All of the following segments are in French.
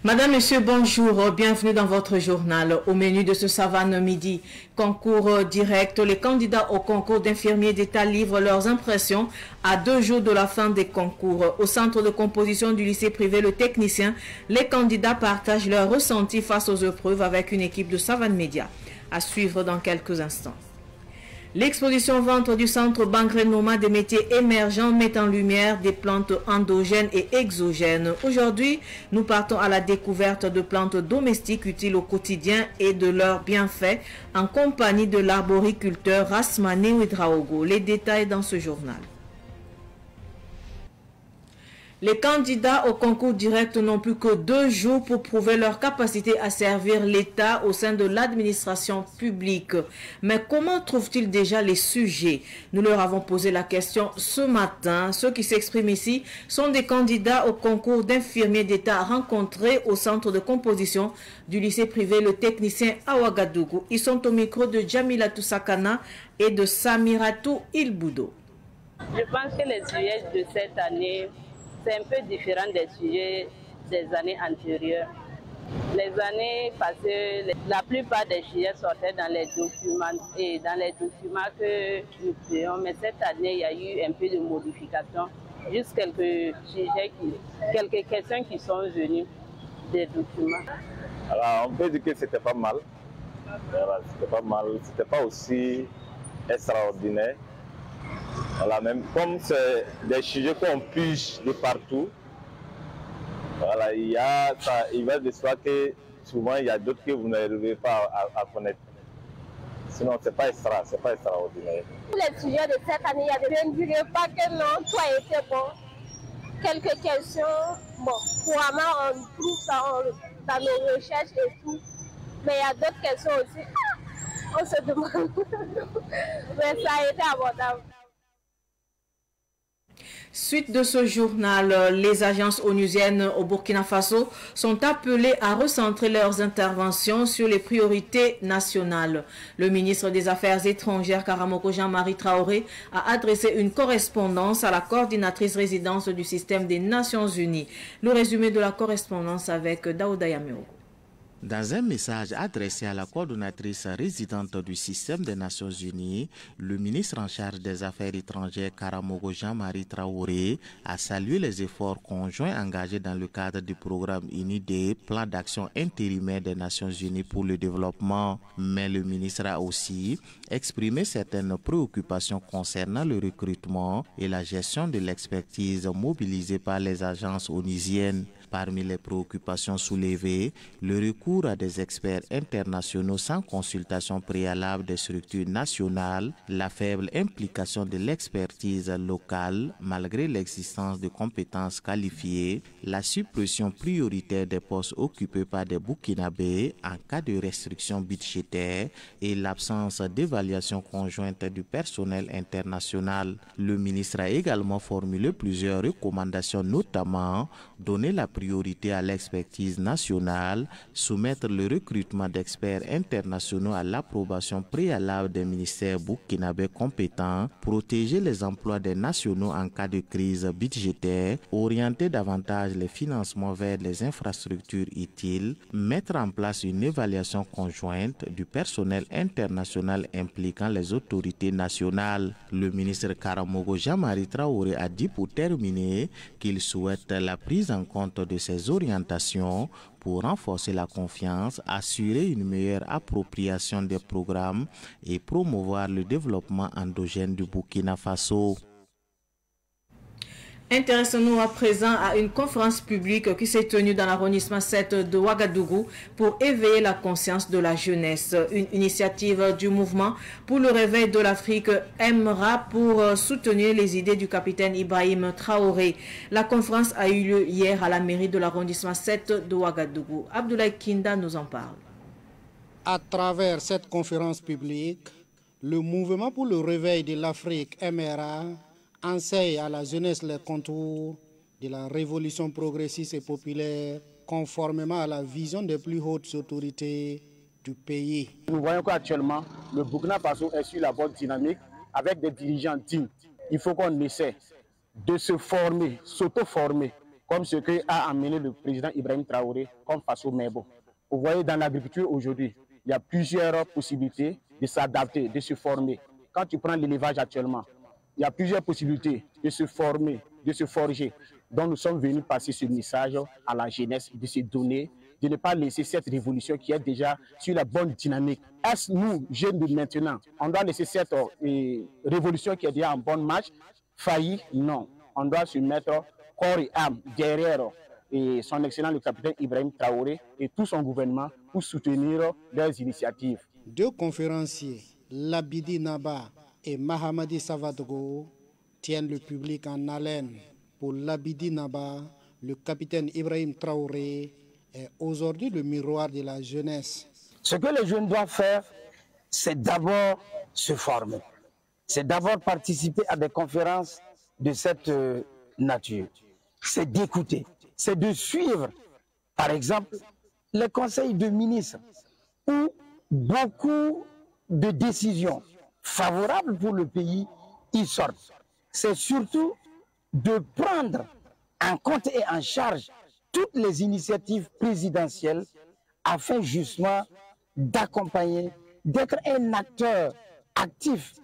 Madame, Monsieur, bonjour, bienvenue dans votre journal. Au menu de ce Savane Midi, concours direct, les candidats au concours d'infirmiers d'État livrent leurs impressions à 2 jours de la fin des concours. Au centre de composition du lycée privé Le Technicien, les candidats partagent leurs ressentis face aux épreuves avec une équipe de Savane Média. À suivre dans quelques instants. L'exposition vente du centre Bangré-Noma des métiers émergents met en lumière des plantes endogènes et exogènes. Aujourd'hui, nous partons à la découverte de plantes domestiques utiles au quotidien et de leurs bienfaits en compagnie de l'arboriculteur Rasmane Ouedraogo. Les détails dans ce journal. Les candidats au concours direct n'ont plus que 2 jours pour prouver leur capacité à servir l'État au sein de l'administration publique. Mais comment trouvent-ils déjà les sujets? Nous leur avons posé la question ce matin. Ceux qui s'expriment ici sont des candidats au concours d'infirmiers d'État rencontrés au centre de composition du lycée privé Le Technicien à Ouagadougou. Ils sont au micro de Jamila Toussakana et de Samiratou Ilboudo. Je pense que les sujets de cette année, c'est un peu différent des sujets des années antérieures. Les années passées, la plupart des sujets sortaient dans les documents que nous faisions, mais cette année, il y a eu un peu de modification. Juste quelques sujets, quelques questions qui sont venues des documents. Alors, on peut dire que c'était pas mal. C'était pas mal. C'était pas aussi extraordinaire. Voilà, même comme c'est des sujets qu'on pige de partout, voilà, il va de soi que souvent il y a d'autres que vous n'arrivez pas à connaître. Sinon, c'est pas extraordinaire. Tous les sujets de cette année, je ne dirais pas que non, tout a été bon. Quelques questions, bon, couramment on trouve ça dans nos recherches et tout, mais il y a d'autres questions aussi, on se demande, mais ça a été abordable. Suite de ce journal, les agences onusiennes au Burkina Faso sont appelées à recentrer leurs interventions sur les priorités nationales. Le ministre des Affaires étrangères, Karamoko Jean-Marie Traoré, a adressé une correspondance à la coordinatrice résidence du système des Nations Unies. Le résumé de la correspondance avec Daouda Yameo. Dans un message adressé à la coordonnatrice résidente du système des Nations Unies, le ministre en charge des Affaires étrangères Karamogo Jean-Marie Traoré a salué les efforts conjoints engagés dans le cadre du programme UNIDE, plan d'action intérimaire des Nations Unies pour le développement. Mais le ministre a aussi exprimé certaines préoccupations concernant le recrutement et la gestion de l'expertise mobilisée par les agences onusiennes. Parmi les préoccupations soulevées, le recours à des experts internationaux sans consultation préalable des structures nationales, la faible implication de l'expertise locale malgré l'existence de compétences qualifiées, la suppression prioritaire des postes occupés par des Burkinabés en cas de restrictions budgétaires et l'absence d'évaluation conjointe du personnel international. Le ministre a également formulé plusieurs recommandations, notamment donner la priorité à l'expertise nationale, soumettre le recrutement d'experts internationaux à l'approbation préalable des ministères burkinabés compétents, protéger les emplois des nationaux en cas de crise budgétaire, orienter davantage les financements vers les infrastructures utiles, mettre en place une évaluation conjointe du personnel international impliquant les autorités nationales. Le ministre Karamogo Jean-Marie Traoré a dit pour terminer qu'il souhaite la prise en compte de ces orientations pour renforcer la confiance, assurer une meilleure appropriation des programmes et promouvoir le développement endogène du Burkina Faso. Intéressons-nous à présent à une conférence publique qui s'est tenue dans l'arrondissement 7 de Ouagadougou pour éveiller la conscience de la jeunesse. Une initiative du mouvement pour le réveil de l'Afrique aimera pour soutenir les idées du capitaine Ibrahim Traoré. La conférence a eu lieu hier à la mairie de l'arrondissement 7 de Ouagadougou. Abdoulaye Kinda nous en parle. À travers cette conférence publique, Le mouvement pour le réveil de l'Afrique, MRA, enseigne à la jeunesse les contours de la révolution progressiste et populaire, conformément à la vision des plus hautes autorités du pays. Nous voyons qu'actuellement, le Burkina Faso est sur la bonne dynamique avec des dirigeants dignes. Il faut qu'on essaie de se former, s'auto-former, comme ce qu'a amené le président Ibrahim Traoré, comme Faso Mebo. Vous voyez, dans l'agriculture aujourd'hui, il y a plusieurs possibilités de s'adapter, de se former. Quand tu prends l'élevage actuellement, il y a plusieurs possibilités de se former, de se forger. Donc nous sommes venus passer ce message à la jeunesse, de se donner, de ne pas laisser cette révolution qui est déjà sur la bonne dynamique. Est-ce nous, jeunes de maintenant, on doit laisser cette révolution qui est déjà en bonne marche faillir? Non. On doit se mettre corps et âme derrière son excellent le capitaine Ibrahim Traoré et tout son gouvernement pour soutenir leurs initiatives. Deux conférenciers, Labidi Naba et Mahamadi Savadogo, tiennent le public en haleine. Pour Labidi Naba, le capitaine Ibrahim Traoré est aujourd'hui le miroir de la jeunesse. Ce que les jeunes doivent faire, c'est d'abord se former. C'est d'abord participer à des conférences de cette nature. C'est d'écouter, c'est de suivre, par exemple, les conseils de ministres où beaucoup de décisions favorables pour le pays y sortent. C'est surtout de prendre en compte et en charge toutes les initiatives présidentielles afin justement d'accompagner, d'être un acteur actif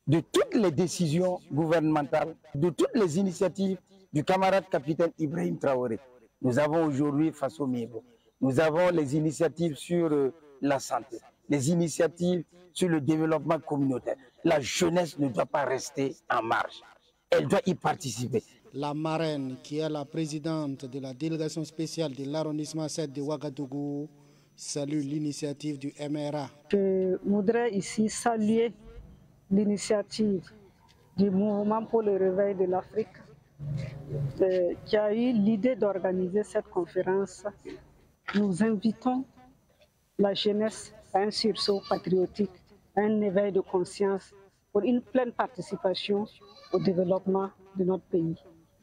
de toutes les décisions gouvernementales, de toutes les initiatives du camarade capitaine Ibrahim Traoré. Nous avons aujourd'hui Faso Mebo, nous avons les initiatives sur la santé, les initiatives sur le développement communautaire. La jeunesse ne doit pas rester en marge, elle doit y participer. La marraine, qui est la présidente de la délégation spéciale de l'arrondissement 7 de Ouagadougou, salue l'initiative du MRA. Je voudrais ici saluer l'initiative du mouvement pour le réveil de l'Afrique qui a eu l'idée d'organiser cette conférence. Nous invitons la jeunesse à un sursaut patriotique, à un éveil de conscience pour une pleine participation au développement de notre pays.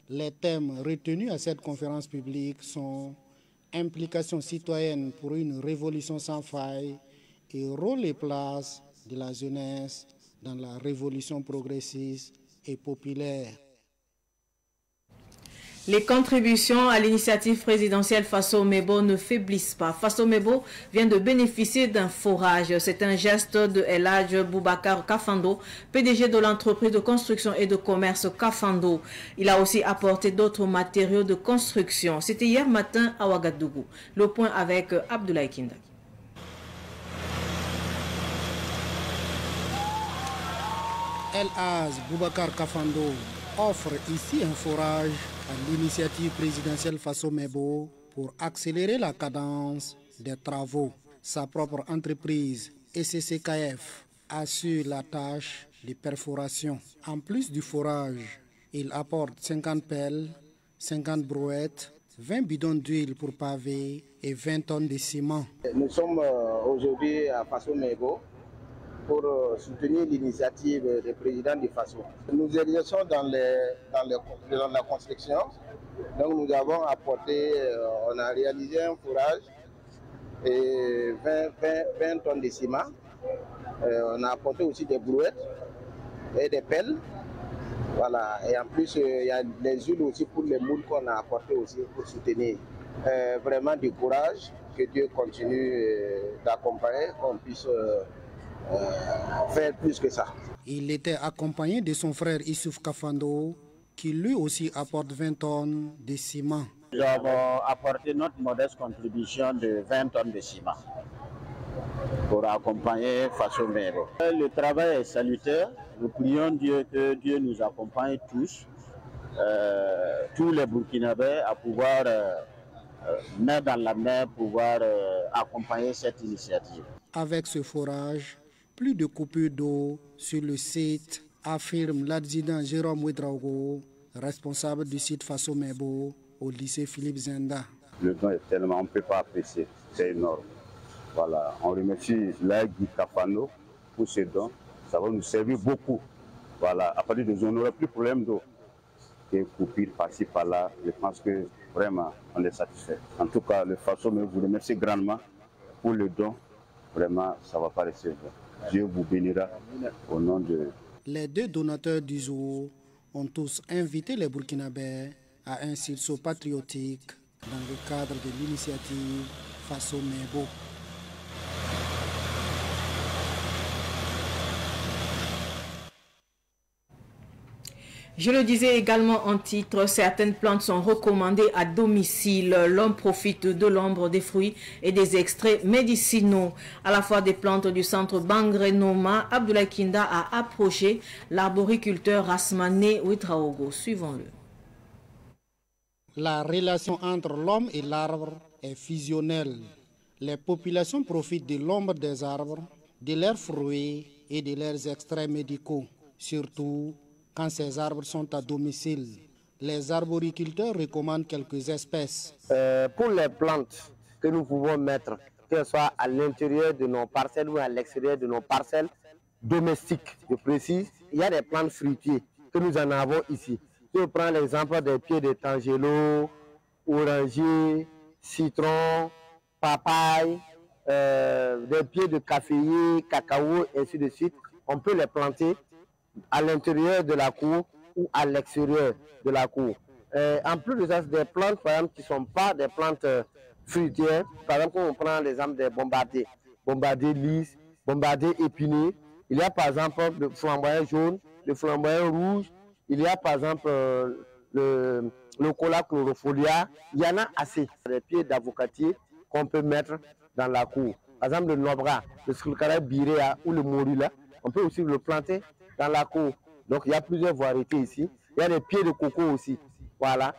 Les thèmes retenus à cette conférence publique sont implication citoyenne pour une révolution sans faille et rôle et place de la jeunesse dans la révolution progressiste et populaire. Les contributions à l'initiative présidentielle Faso Mebo ne faiblissent pas. Faso Mebo vient de bénéficier d'un forage. C'est un geste de El Hadj Boubacar Kafando, PDG de l'entreprise de construction et de commerce Kafando. Il a aussi apporté d'autres matériaux de construction. C'était hier matin à Ouagadougou. Le point avec Abdoulaye Kinda. El Hadj Boubacar Kafando offre ici un forage à l'initiative présidentielle Faso Mebo pour accélérer la cadence des travaux. Sa propre entreprise, SCCKF, assure la tâche de perforation. En plus du forage, il apporte 50 pelles, 50 brouettes, 20 bidons d'huile pour paver et 20 tonnes de ciment. Nous sommes aujourd'hui à Faso Mebo pour soutenir l'initiative du président du Faso. Nous exerçons dans la construction, donc nous avons apporté, on a réalisé un fourrage et 20 tonnes de ciment. On a apporté aussi des brouettes et des pelles. Voilà. Et en plus, il y a les huiles aussi pour les moules qu'on a apporté aussi pour soutenir. Vraiment du courage, que Dieu continue d'accompagner, qu'on puisse faire plus que ça. Il était accompagné de son frère Issouf Kafando, qui lui aussi apporte 20 tonnes de ciment. Nous avons apporté notre modeste contribution de 20 tonnes de ciment pour accompagner Faso Mebo. Le travail est salutaire. Nous prions Dieu que Dieu nous accompagne tous, tous les Burkinabés, à pouvoir main dans la main, pouvoir accompagner cette initiative. Avec ce forage, plus de coupures d'eau sur le site, affirme l'adjudant Jérôme Ouedraogo, responsable du site Faso Mebo au lycée Philippe Zenda. Le don est tellement, on ne peut pas apprécier, c'est énorme. Voilà, on remercie l'Aïd Kafando pour ce don. ça va nous servir beaucoup. Voilà, à partir de nous, on n'aura plus de problème d'eau. Et coupure par-ci, par-là, je pense que vraiment, on est satisfait. En tout cas, le Faso me vous remercie grandement pour le don. Vraiment, ça ne va pas rester. Dieu vous bénira au nom de... Les deux donateurs du zoo ont tous invité les Burkinabés à un sursaut patriotique dans le cadre de l'initiative Faso Mebo. Je le disais également en titre, certaines plantes sont recommandées à domicile. L'homme profite de l'ombre des fruits et des extraits médicinaux. À la fois des plantes du centre Bangrenoma, Abdoulaye Kinda a approché l'arboriculteur Rasmane Ouetraogo. Suivons-le. La relation entre l'homme et l'arbre est fusionnelle. Les populations profitent de l'ombre des arbres, de leurs fruits et de leurs extraits médicaux, surtout quand ces arbres sont à domicile. Les arboriculteurs recommandent quelques espèces. Pour les plantes que nous pouvons mettre, que ce soit à l'intérieur de nos parcelles ou à l'extérieur de nos parcelles domestiques, je précise, il y a des plantes fruitiers que nous en avons ici. Je prends l'exemple des pieds de tangelo, oranger, citron, papaye, des pieds de caféier, cacao, et ainsi de suite. On peut les planter à l'intérieur de la cour ou à l'extérieur de la cour. En plus de ça, des plantes, par exemple, qui ne sont pas des plantes fruitières, par exemple, on prend l'exemple des bombardiers, bombardiers lisses, bombardiers épineux. Il y a par exemple le flamboyant jaune, le flamboyant rouge, il y a par exemple le cola chlorofolia. Il y en a assez. Des pieds d'avocatier qu'on peut mettre dans la cour. Par exemple, le nobra, le sculcara birea ou le morula, on peut aussi le planter dans la cour. Donc il y a plusieurs variétés ici. Il y a des pieds de coco aussi. Voilà.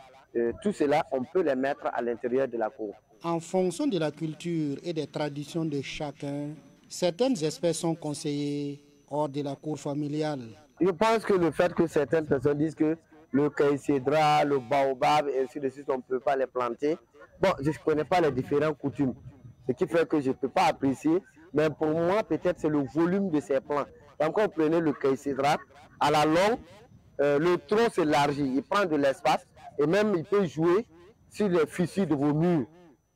Tout cela, on peut les mettre à l'intérieur de la cour. En fonction de la culture et des traditions de chacun, certaines espèces sont conseillées hors de la cour familiale. Je pense que le fait que certaines personnes disent que le caïcédra, le baobab, et ainsi de suite, on ne peut pas les planter. Bon, je ne connais pas les différentes coutumes. Ce qui fait que je ne peux pas apprécier. Mais pour moi, peut-être c'est le volume de ces plants. Donc, quand vous prenez le caïcédra, à la longue, le tronc s'élargit, il prend de l'espace et même il peut jouer sur les fissures de vos murs.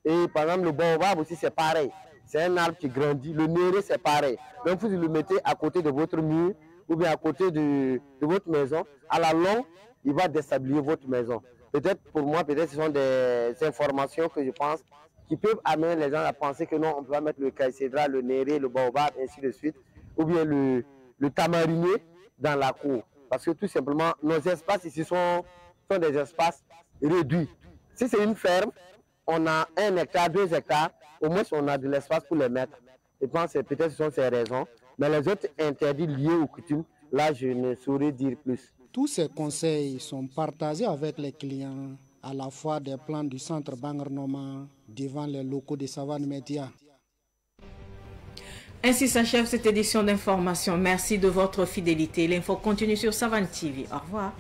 Et par exemple, le baobab aussi, c'est pareil. C'est un arbre qui grandit. Le néré, c'est pareil. Donc, vous le mettez à côté de votre mur ou bien à côté de votre maison. À la longue, il va déstabiliser votre maison. Peut-être pour moi, peut-être ce sont des informations que je pense qui peuvent amener les gens à penser que non, on peut mettre le caïcédra, le néré, le baobab, ainsi de suite. Ou bien le tamarinier dans la cour. Parce que tout simplement, nos espaces ici sont des espaces réduits. Si c'est une ferme, on a 1 hectare, 2 hectares, au moins on a de l'espace pour les mettre. Je pense que peut-être ce sont ces raisons. Mais les autres interdits liés aux coutumes, là je ne saurais dire plus. Tous ces conseils sont partagés avec les clients, à la fois des plans du centre Bangrenoma devant les locaux de Savane Média. Ainsi s'achève cette édition d'information. Merci de votre fidélité. L'info continue sur Savane TV. Au revoir.